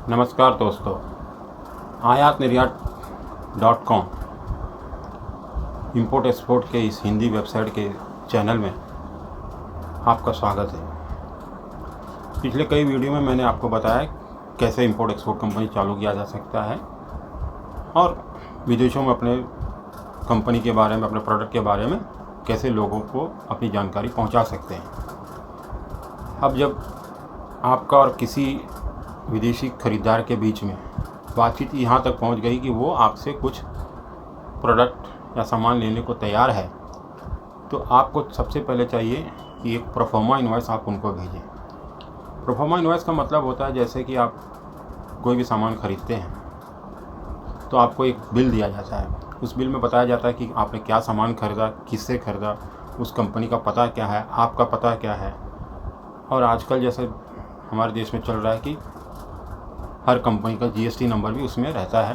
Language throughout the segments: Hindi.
नमस्कार दोस्तों, आयात निर्यात .com इम्पोर्ट एक्सपोर्ट के इस हिंदी वेबसाइट के चैनल में आपका स्वागत है। पिछले कई वीडियो में मैंने आपको बताया कैसे इम्पोर्ट एक्सपोर्ट कंपनी चालू किया जा सकता है और विदेशों में अपने कंपनी के बारे में, अपने प्रोडक्ट के बारे में कैसे लोगों को अपनी जानकारी पहुंचा सकते हैं। अब जब आपका और किसी विदेशी खरीदार के बीच में बातचीत यहाँ तक पहुँच गई कि वो आपसे कुछ प्रोडक्ट या सामान लेने को तैयार है, तो आपको सबसे पहले चाहिए कि एक प्रोफार्मा इनवॉइस आप उनको भेजें। प्रोफार्मा इनवॉइस का मतलब होता है जैसे कि आप कोई भी सामान खरीदते हैं तो आपको एक बिल दिया जाता है। उस बिल में बताया जाता है कि आपने क्या सामान खरीदा, किससे खरीदा, उस कंपनी का पता क्या है, आपका पता क्या है। और आजकल जैसे हमारे देश में चल रहा है कि हर कंपनी का जीएसटी नंबर भी उसमें रहता है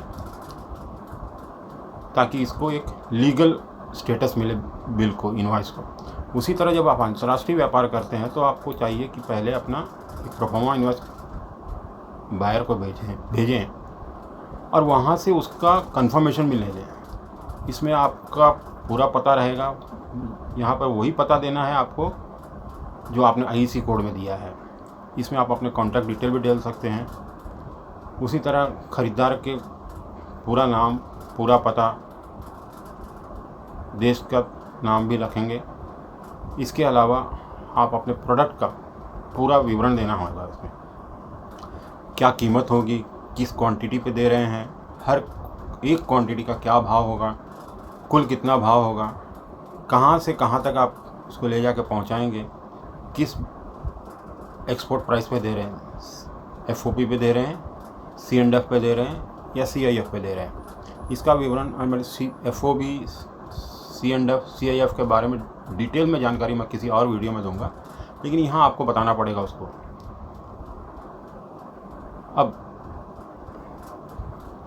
ताकि इसको एक लीगल स्टेटस मिले बिल को, इनवॉइस को। उसी तरह जब आप अंतर्राष्ट्रीय व्यापार करते हैं तो आपको चाहिए कि पहले अपना एक प्रोफार्मा इनवॉइस बायर को भेजें और वहाँ से उसका कंफर्मेशन भी ले लें। इसमें आपका पूरा पता रहेगा। यहाँ पर वही पता देना है आपको जो आपने आईसी कोड में दिया है। इसमें आप अपने कॉन्टैक्ट डिटेल भी डाल सकते हैं। उसी तरह ख़रीदार के पूरा नाम, पूरा पता, देश का नाम भी रखेंगे। इसके अलावा आप अपने प्रोडक्ट का पूरा विवरण देना होगा। इसमें क्या कीमत होगी, किस क्वांटिटी पे दे रहे हैं, हर एक क्वांटिटी का क्या भाव होगा, कुल कितना भाव होगा, कहाँ से कहाँ तक आप उसको ले जाके पहुँचाएंगे, किस एक्सपोर्ट प्राइस पे दे रहे हैं, एफओपी पे दे रहे हैं, C&F पे दे रहे हैं या CIF पे दे रहे हैं। इसका विवरण एफओबी, C&F, CIF के बारे में डिटेल में जानकारी मैं किसी और वीडियो में दूंगा, लेकिन यहाँ आपको बताना पड़ेगा उसको। अब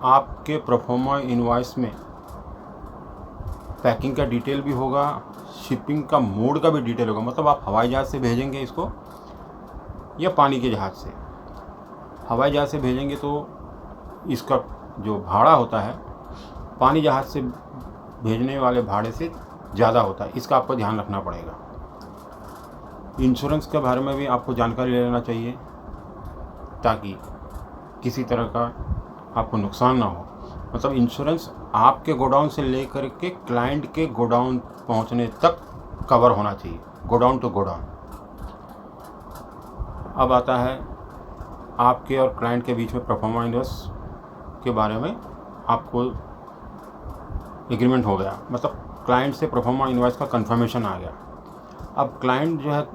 आपके प्रोफार्मा इनवॉइस में पैकिंग का डिटेल भी होगा, शिपिंग का मोड का भी डिटेल होगा। मतलब आप हवाई जहाज़ से भेजेंगे इसको या पानी के जहाज़ से। हवाई जहाज़ से भेजेंगे तो इसका जो भाड़ा होता है पानी जहाज़ से भेजने वाले भाड़े से ज़्यादा होता है। इसका आपको ध्यान रखना पड़ेगा। इंश्योरेंस के बारे में भी आपको जानकारी ले लेना चाहिए ताकि किसी तरह का आपको नुकसान ना हो। मतलब इंश्योरेंस आपके गोडाउन से लेकर के क्लाइंट के गोडाउन पहुंचने तक कवर होना चाहिए, गोडाउन टू गोडाउन। अब आता है आपके और क्लाइंट के बीच में प्रोफार्मा इनवॉइस के बारे में आपको एग्रीमेंट हो गया। मतलब क्लाइंट से प्रोफार्मा इनवॉइस का कंफर्मेशन आ गया। अब क्लाइंट जो है,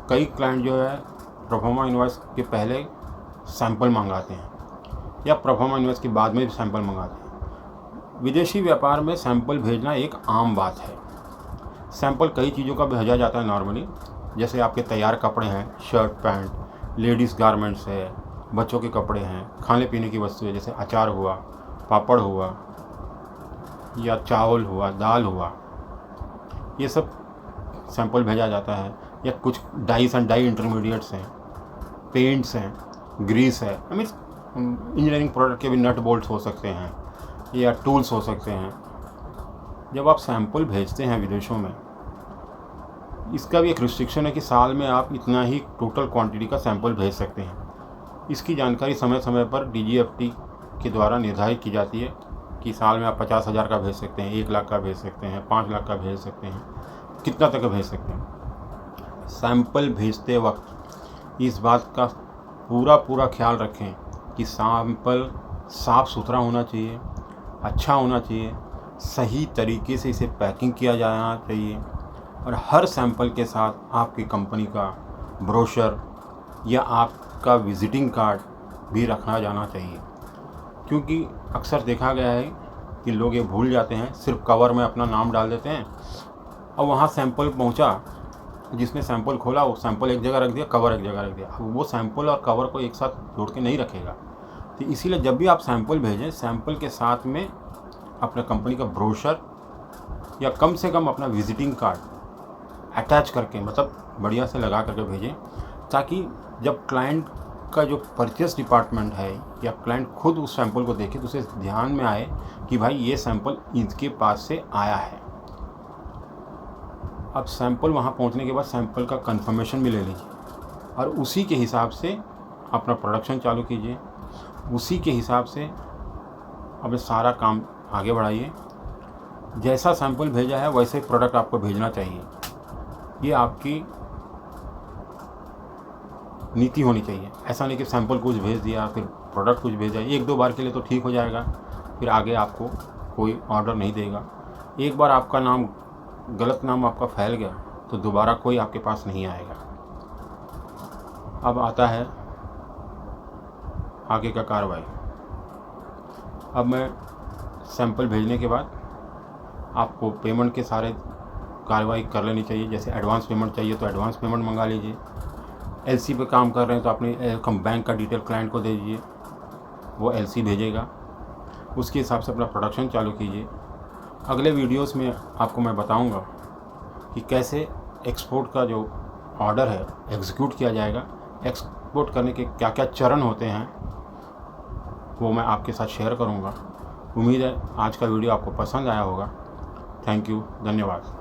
कई क्लाइंट जो है प्रोफार्मा इनवॉइस के पहले सैंपल मंगाते हैं या प्रोफार्मा इनवॉइस के बाद में भी सैंपल मंगाते हैं। विदेशी व्यापार में सैंपल भेजना एक आम बात है। सैंपल कई चीज़ों का भेजा जाता है नॉर्मली, जैसे आपके तैयार कपड़े हैं, शर्ट पैंट, लेडीज़ गारमेंट्स है, बच्चों के कपड़े हैं, खाने पीने की वस्तुएं जैसे अचार हुआ, पापड़ हुआ या चावल हुआ, दाल हुआ, ये सब सैंपल भेजा जाता है। या कुछ डाइस एंड डाई इंटरमीडिएट्स हैं, पेंट्स हैं, ग्रीस है, आई मीन इंजीनियरिंग प्रोडक्ट के भी नट बोल्ट्स हो सकते हैं या टूल्स हो सकते हैं। जब आप सैंपल भेजते हैं विदेशों में, इसका भी एक रिस्ट्रिक्शन है कि साल में आप इतना ही टोटल क्वांटिटी का सैंपल भेज सकते हैं। इसकी जानकारी समय समय पर DGFT के द्वारा निर्धारित की जाती है कि साल में आप 50,000 का भेज सकते हैं, 1 लाख का भेज सकते हैं, 5 लाख का भेज सकते हैं, कितना तक भेज सकते हैं। सैंपल भेजते वक्त इस बात का पूरा ख्याल रखें कि सैंपल साफ़ सुथरा होना चाहिए, अच्छा होना चाहिए, सही तरीके से इसे पैकिंग किया जाना चाहिए और हर सैंपल के साथ आपकी कंपनी का ब्रोशर या आपका विजिटिंग कार्ड भी रखना जाना चाहिए। क्योंकि अक्सर देखा गया है कि लोग ये भूल जाते हैं, सिर्फ कवर में अपना नाम डाल देते हैं और वहाँ सैंपल पहुँचा, जिसने सैंपल खोला वो सैंपल एक जगह रख दिया, कवर एक जगह रख दिया। अब वो सैंपल और कवर को एक साथ जोड़ के नहीं रखेगा। तो इसीलिए जब भी आप सैंपल भेजें, सैंपल के साथ में अपने कंपनी का ब्रोशर या कम से कम अपना विजिटिंग कार्ड अटैच करके, मतलब बढ़िया से लगा करके भेजें, ताकि जब क्लाइंट आपका जो परचेस डिपार्टमेंट है या क्लाइंट खुद उस सैंपल को देखे तो उसे ध्यान में आए कि भाई ये सैंपल इनके पास से आया है। अब सैंपल वहाँ पहुँचने के बाद सैंपल का कंफर्मेशन भी ले लीजिए और उसी के हिसाब से अपना प्रोडक्शन चालू कीजिए, उसी के हिसाब से अपने सारा काम आगे बढ़ाइए। जैसा सैंपल भेजा है वैसे ही प्रोडक्ट आपको भेजना चाहिए, ये आपकी नीति होनी चाहिए। ऐसा नहीं कि सैंपल कुछ भेज दिया फिर प्रोडक्ट कुछ भेजा, एक दो बार के लिए तो ठीक हो जाएगा, फिर आगे आपको कोई ऑर्डर नहीं देगा। एक बार आपका नाम गलत नाम आपका फैल गया तो दोबारा कोई आपके पास नहीं आएगा। अब आता है आगे का कार्रवाई। अब मैं सैंपल भेजने के बाद आपको पेमेंट के सारे कार्रवाई कर लेनी चाहिए। जैसे एडवांस पेमेंट चाहिए तो एडवांस पेमेंट मंगा लीजिए। एलसी पे काम कर रहे हैं तो अपने बैंक का डिटेल क्लाइंट को दे दीजिए, वो एलसी भेजेगा, उसके हिसाब से अपना प्रोडक्शन चालू कीजिए। अगले वीडियोस में आपको मैं बताऊंगा कि कैसे एक्सपोर्ट का जो ऑर्डर है एग्जीक्यूट किया जाएगा, एक्सपोर्ट करने के क्या क्या चरण होते हैं वो मैं आपके साथ शेयर करूंगा। उम्मीद है आज का वीडियो आपको पसंद आया होगा। थैंक यू, धन्यवाद।